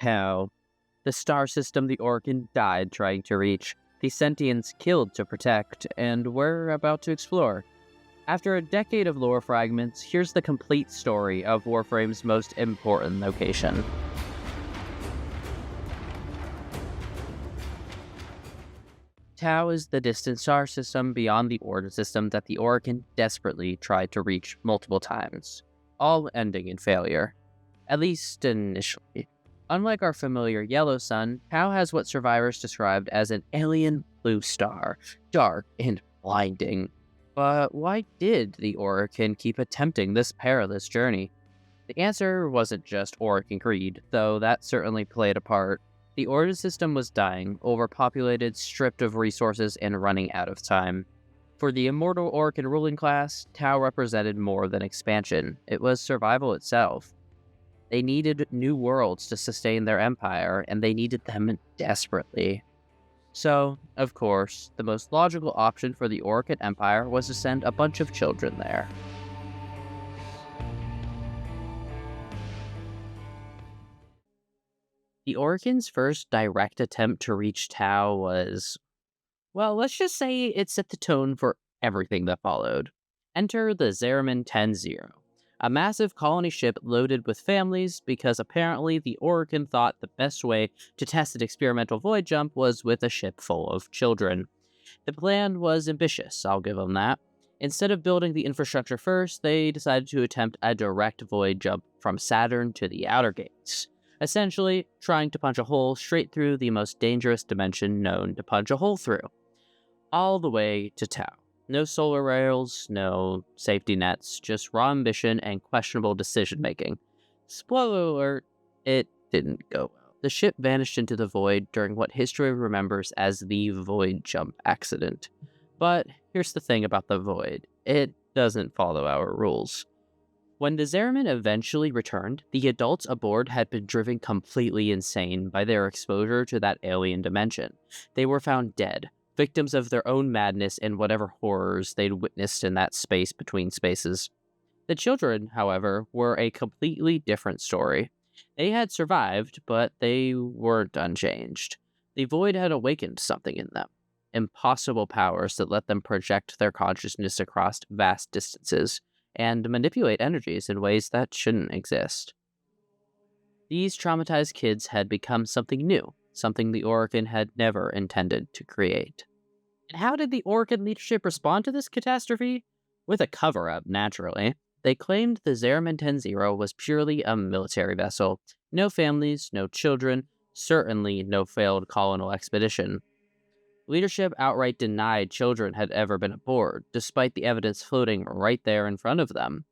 Tau, the star system the Orkin died trying to reach, the Sentients killed to protect, and we're about to explore. After a decade of lore fragments, here's the complete story of Warframe's most important location. Tau is the distant star system beyond the Order system that the Orkin desperately tried to reach multiple times, all ending in failure. At least initially. Unlike our familiar yellow sun, Tau has what survivors described as an alien blue star, dark and blinding. But why did the Orkin keep attempting this perilous journey? The answer wasn't just Orkin greed, though that certainly played a part. The Order system was dying, overpopulated, stripped of resources, and running out of time. For the immortal Orkin ruling class, Tau represented more than expansion. It was survival itself. They needed new worlds to sustain their empire, and they needed them desperately. So, of course, the most logical option for the Orkin Empire was to send a bunch of children there. The Orkin's first direct attempt to reach Tau was, well, let's just say it set the tone for everything that followed. Enter the Zariman 10-0. A massive colony ship loaded with families because apparently the Orkin thought the best way to test an experimental void jump was with a ship full of children. The plan was ambitious, I'll give them that. Instead of building the infrastructure first, they decided to attempt a direct void jump from Saturn to the Outer Gates, essentially trying to punch a hole straight through the most dangerous dimension known to punch a hole through, all the way to Tau. No solar rails, no safety nets, just raw ambition and questionable decision-making. Spoiler alert, it didn't go well. The ship vanished into the void during what history remembers as the void jump accident. But here's the thing about the void. It doesn't follow our rules. When the Zariman eventually returned, the adults aboard had been driven completely insane by their exposure to that alien dimension. They were found dead, victims of their own madness and whatever horrors they'd witnessed in that space between spaces. The children, however, were a completely different story. They had survived, but they weren't unchanged. The void had awakened something in them. Impossible powers that let them project their consciousness across vast distances and manipulate energies in ways that shouldn't exist. These traumatized kids had become something new, something the Orkin had never intended to create. And how did the Orkin leadership respond to this catastrophe? With a cover-up, naturally. They claimed the Zariman 10-0 was purely a military vessel. No families, no children, certainly no failed colonial expedition. Leadership outright denied children had ever been aboard, despite the evidence floating right there in front of them.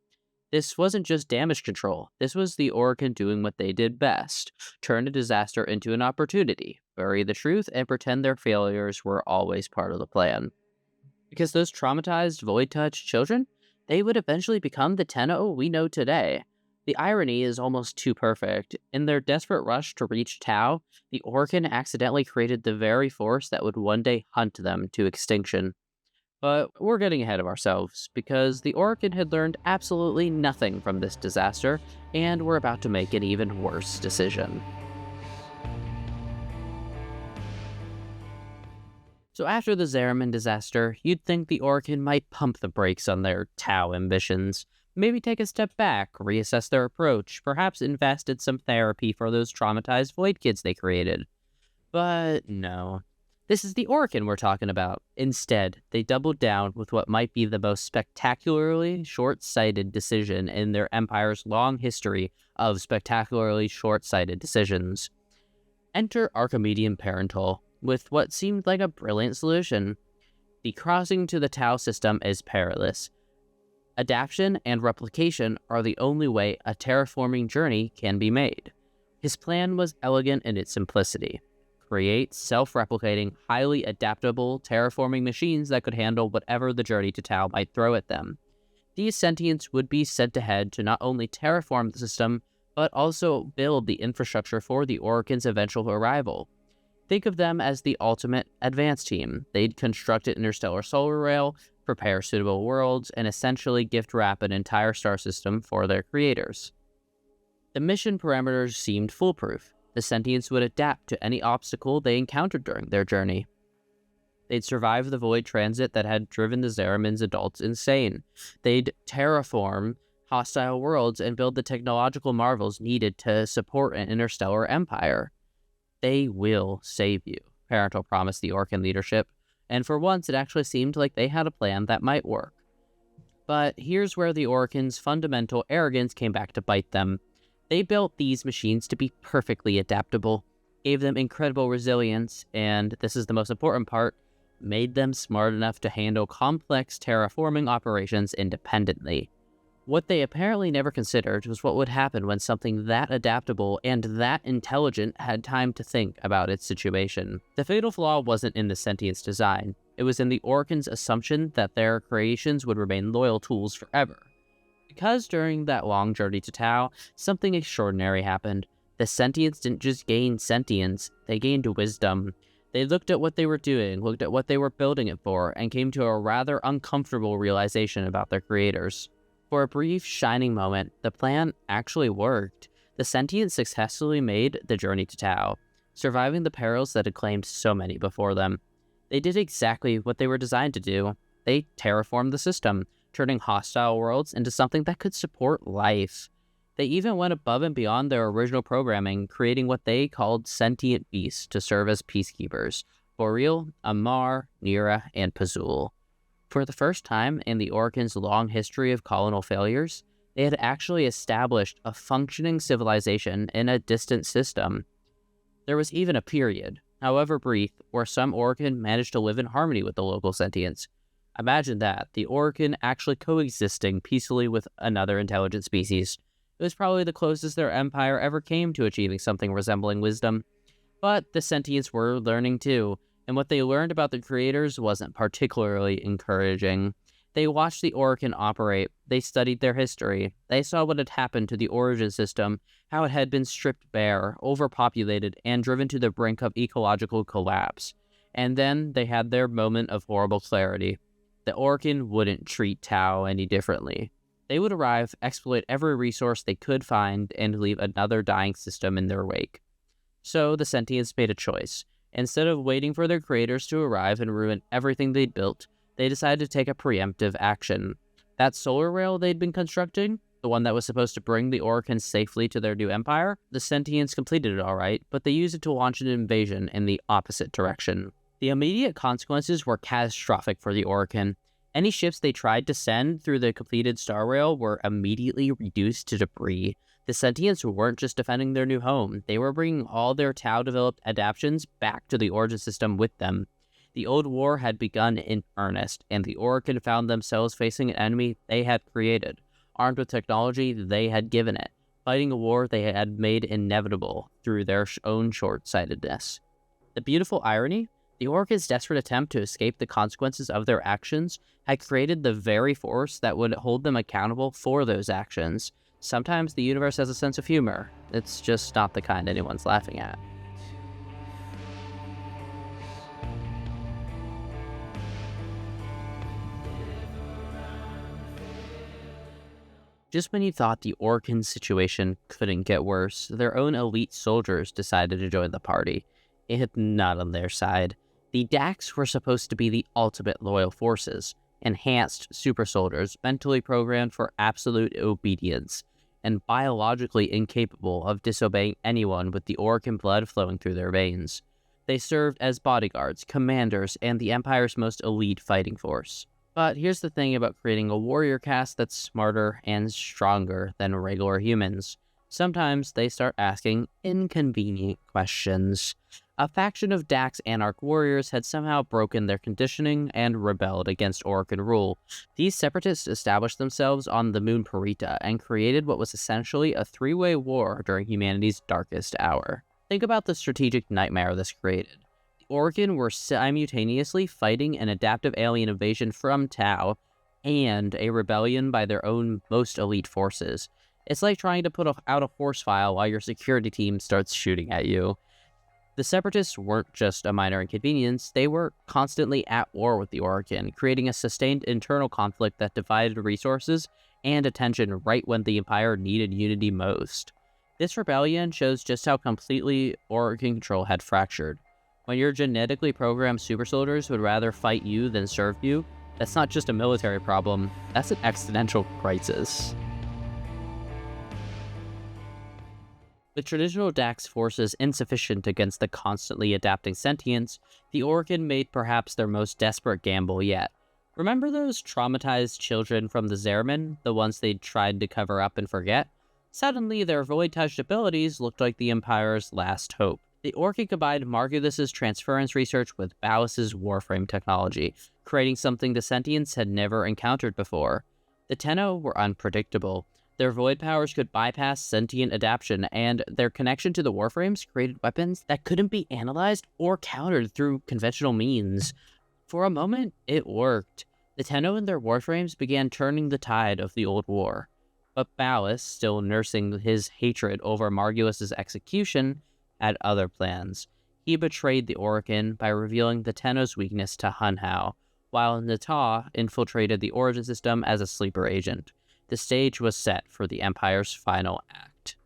This wasn't just damage control, this was the Orkin doing what they did best, turn a disaster into an opportunity, bury the truth, and pretend their failures were always part of the plan. Because those traumatized, void-touched children, they would eventually become the Tenno we know today. The irony is almost too perfect. In their desperate rush to reach Tau, the Orkin accidentally created the very force that would one day hunt them to extinction. But we're getting ahead of ourselves, because the Orkin had learned absolutely nothing from this disaster, and we're about to make an even worse decision. So after the Zariman disaster, you'd think the Orkin might pump the brakes on their Tau ambitions, maybe take a step back, reassess their approach, perhaps invest in some therapy for those traumatized void kids they created. But no. This is the Orkin we're talking about. Instead, they doubled down with what might be the most spectacularly short-sighted decision in their empire's long history of spectacularly short-sighted decisions. Enter Archimedean Parental, with what seemed like a brilliant solution. The crossing to the Tau system is perilous. Adaptation and replication are the only way a terraforming journey can be made. His plan was elegant in its simplicity. Create self-replicating, highly adaptable terraforming machines that could handle whatever the journey to Tau might throw at them. These sentients would be sent ahead to not only terraform the system, but also build the infrastructure for the Orkin's eventual arrival. Think of them as the ultimate advance team. They'd construct an interstellar solar rail, prepare suitable worlds, and essentially gift-wrap an entire star system for their creators. The mission parameters seemed foolproof. The Sentients would adapt to any obstacle they encountered during their journey. They'd survive the void transit that had driven the Zariman's adults insane. They'd terraform hostile worlds and build the technological marvels needed to support an interstellar empire. They will save you, Parental promised the Orcan leadership, and for once it actually seemed like they had a plan that might work. But here's where the Orcans' fundamental arrogance came back to bite them. They built these machines to be perfectly adaptable, gave them incredible resilience, and, this is the most important part, made them smart enough to handle complex terraforming operations independently. What they apparently never considered was what would happen when something that adaptable and that intelligent had time to think about its situation. The fatal flaw wasn't in the Sentients' design. It was in the Orcans' assumption that their creations would remain loyal tools forever. Because during that long journey to Tau, something extraordinary happened. The Sentients didn't just gain sentience, they gained wisdom. They looked at what they were doing, looked at what they were building it for, and came to a rather uncomfortable realization about their creators. For a brief, shining moment, the plan actually worked. The Sentients successfully made the journey to Tau, surviving the perils that had claimed so many before them. They did exactly what they were designed to do. They terraformed the system, turning hostile worlds into something that could support life. They even went above and beyond their original programming, creating what they called sentient beasts to serve as peacekeepers: Boreal, Amar, Nira, and Pazul. For the first time in the Orcans' long history of colonial failures, they had actually established a functioning civilization in a distant system. There was even a period, however brief, where some Orcan managed to live in harmony with the local sentients. Imagine that, the Orcan actually coexisting peacefully with another intelligent species. It was probably the closest their empire ever came to achieving something resembling wisdom. But the Sentients were learning too, and what they learned about the creators wasn't particularly encouraging. They watched the Orcan operate, they studied their history, they saw what had happened to the origin system, how it had been stripped bare, overpopulated, and driven to the brink of ecological collapse. And then they had their moment of horrible clarity. The Orcan wouldn't treat Tau any differently. They would arrive, exploit every resource they could find, and leave another dying system in their wake. So the Sentients made a choice. Instead of waiting for their creators to arrive and ruin everything they'd built, they decided to take a preemptive action. That solar rail they'd been constructing, the one that was supposed to bring the Orcans safely to their new empire, the Sentients completed it alright, but they used it to launch an invasion in the opposite direction. The immediate consequences were catastrophic for the Orcan. Any ships they tried to send through the completed star rail were immediately reduced to debris. The Sentients weren't just defending their new home, they were bringing all their Tau-developed adaptations back to the origin system with them. The old war had begun in earnest, and the Orcan found themselves facing an enemy they had created, armed with technology they had given it, fighting a war they had made inevitable through their own short-sightedness. The beautiful irony? The Orcans' desperate attempt to escape the consequences of their actions had created the very force that would hold them accountable for those actions. Sometimes the universe has a sense of humor. It's just not the kind anyone's laughing at. Just when you thought the Orcan situation couldn't get worse, their own elite soldiers decided to join the party. It had not on their side. The Dax were supposed to be the ultimate loyal forces, enhanced super soldiers mentally programmed for absolute obedience, and biologically incapable of disobeying anyone with the Orcan blood flowing through their veins. They served as bodyguards, commanders, and the Empire's most elite fighting force. But here's the thing about creating a warrior caste that's smarter and stronger than regular humans. Sometimes they start asking inconvenient questions. A faction of Dax Anarch warriors had somehow broken their conditioning and rebelled against Orcan rule. These separatists established themselves on the moon Parita and created what was essentially a three-way war during humanity's darkest hour. Think about the strategic nightmare this created. The Orcan were simultaneously fighting an adaptive alien invasion from Tau and a rebellion by their own most elite forces. It's like trying to put out a force file while your security team starts shooting at you. The Separatists weren't just a minor inconvenience, they were constantly at war with the Orcan, creating a sustained internal conflict that divided resources and attention right when the Empire needed unity most. This rebellion shows just how completely Organ control had fractured. When your genetically programmed super soldiers would rather fight you than serve you, that's not just a military problem, that's an existential crisis. With traditional Dax forces insufficient against the constantly adapting sentients, the Organ made perhaps their most desperate gamble yet. Remember those traumatized children from the Zariman, the ones they'd tried to cover up and forget? Suddenly, their void-touched abilities looked like the Empire's last hope. The Orchid combined Margulis's transference research with Ballas's Warframe technology, creating something the Sentients had never encountered before. The Tenno were unpredictable. Their void powers could bypass sentient adaptation, and their connection to the Warframes created weapons that couldn't be analyzed or countered through conventional means. For a moment, it worked. The Tenno and their Warframes began turning the tide of the old war. But Ballas, still nursing his hatred over Margulis's execution, had other plans. He betrayed the Oricon by revealing the Tenno's weakness to Hun Hao, while Nata infiltrated the Origin System as a sleeper agent. The stage was set for the Empire's final act.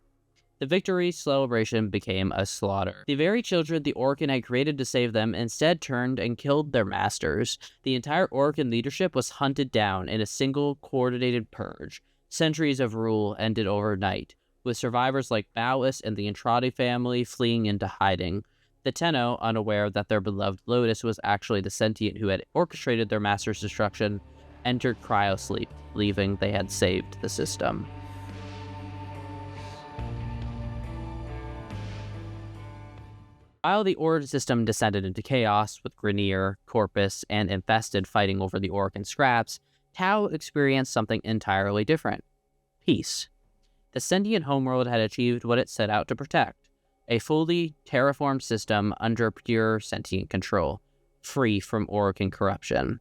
The victory celebration became a slaughter. The very children the Oricon had created to save them instead turned and killed their masters. The entire Oricon leadership was hunted down in a single coordinated purge. Centuries of rule ended overnight, with survivors like Ballas and the Entrati family fleeing into hiding. The Tenno, unaware that their beloved Lotus was actually the sentient who had orchestrated their master's destruction, entered cryosleep, believing they had saved the system. While the Origin System descended into chaos, with Grineer, Corpus, and Infested fighting over the Orc and scraps, Tau experienced something entirely different. Peace. The sentient homeworld had achieved what it set out to protect, a fully terraformed system under pure sentient control, free from Oricon corruption.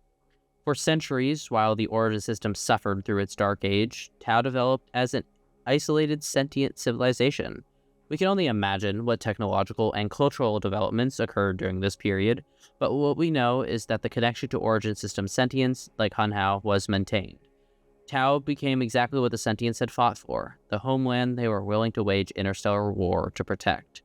For centuries, while the Origin System suffered through its dark age, Tau developed as an isolated sentient civilization. We can only imagine what technological and cultural developments occurred during this period, but what we know is that the connection to Origin System sentients, like Hun Hao, was maintained. Tau became exactly what the sentients had fought for, the homeland they were willing to wage interstellar war to protect.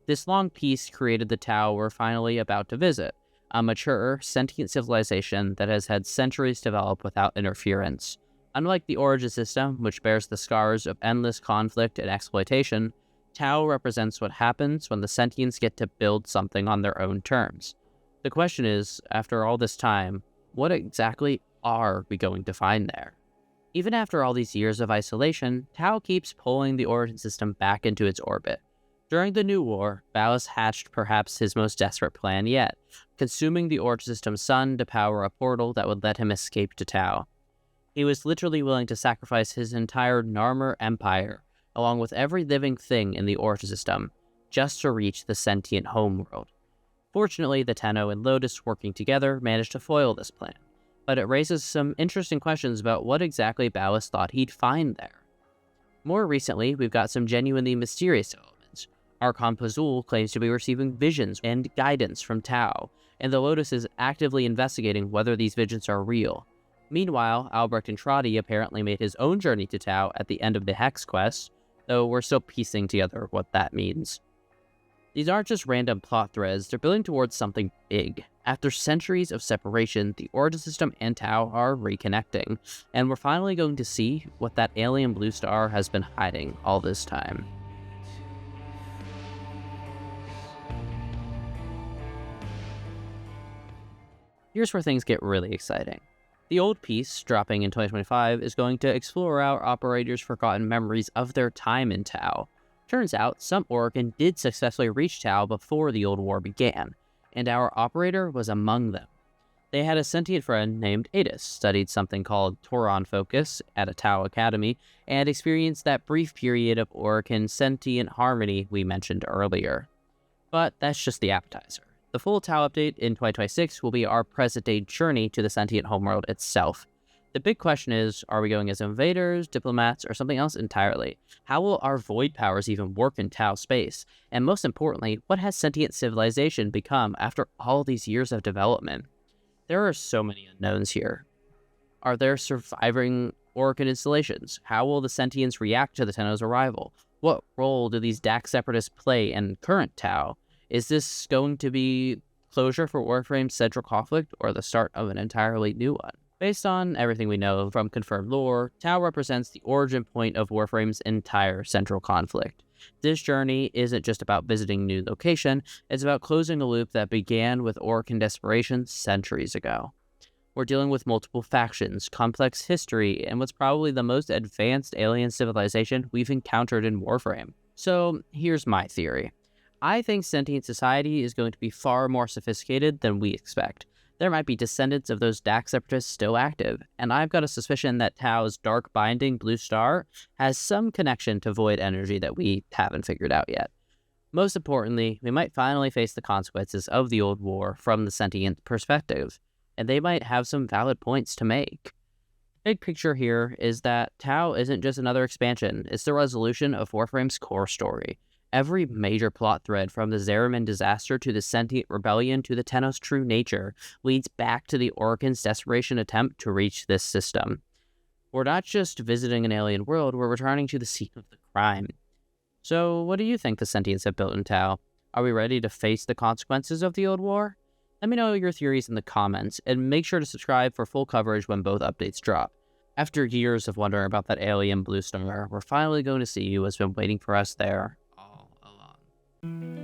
This long peace created the Tau we're finally about to visit, a mature, sentient civilization that has had centuries develop without interference. Unlike the Origin System, which bears the scars of endless conflict and exploitation, Tau represents what happens when the sentients get to build something on their own terms. The question is, after all this time, what exactly are we going to find there? Even after all these years of isolation, Tau keeps pulling the Origin System back into its orbit. During the New War, Ballas hatched perhaps his most desperate plan yet, consuming the Origin System's sun to power a portal that would let him escape to Tau. He was literally willing to sacrifice his entire Narmer empire, along with every living thing in the Origin System, just to reach the sentient homeworld. Fortunately, the Tenno and Lotus working together managed to foil this plan, but it raises some interesting questions about what exactly Ballas thought he'd find there. More recently, we've got some genuinely mysterious developments. Archon Pazul claims to be receiving visions and guidance from Tau, and the Lotus is actively investigating whether these visions are real. Meanwhile, Albrecht Entrati apparently made his own journey to Tau at the end of the Hex quest, though we're still piecing together what that means. These aren't just random plot threads, they're building towards something big. After centuries of separation, the Origin System and Tau are reconnecting, and we're finally going to see what that alien blue star has been hiding all this time. Here's where things get really exciting. The old piece, dropping in 2025, is going to explore our operators' forgotten memories of their time in Tau. Turns out, some Oricon did successfully reach Tau before the old war began, and our operator was among them. They had a sentient friend named Adis, studied something called Toron Focus at a Tau Academy, and experienced that brief period of Oricon sentient harmony we mentioned earlier. But that's just the appetizer. The full Tau update in 2026 will be our present-day journey to the sentient homeworld itself. The big question is, are we going as invaders, diplomats, or something else entirely? How will our void powers even work in Tau space? And most importantly, what has sentient civilization become after all these years of development? There are so many unknowns here. Are there surviving Oricon installations? How will the sentients react to the Tenno's arrival? What role do these Dax separatists play in current Tau? Is this going to be closure for Warframe's central conflict or the start of an entirely new one? Based on everything we know from confirmed lore, Tau represents the origin point of Warframe's entire central conflict. This journey isn't just about visiting a new location, it's about closing a loop that began with Orcan desperation centuries ago. We're dealing with multiple factions, complex history, and what's probably the most advanced alien civilization we've encountered in Warframe. So here's my theory. I think sentient society is going to be far more sophisticated than we expect. There might be descendants of those Dax separatists still active, and I've got a suspicion that Tau's dark binding blue star has some connection to void energy that we haven't figured out yet. Most importantly, we might finally face the consequences of the old war from the sentient perspective, and they might have some valid points to make. Big picture here is that Tau isn't just another expansion, it's the resolution of Warframe's core story. Every major plot thread, from the Zariman disaster to the Sentient Rebellion to the Tenno's true nature, leads back to the Orcan's desperation attempt to reach this system. We're not just visiting an alien world, we're returning to the scene of the crime. So, what do you think the Sentients have built in Tau? Are we ready to face the consequences of the old war? Let me know your theories in the comments, and make sure to subscribe for full coverage when both updates drop. After years of wondering about that alien blue star, we're finally going to see who has been waiting for us there all along.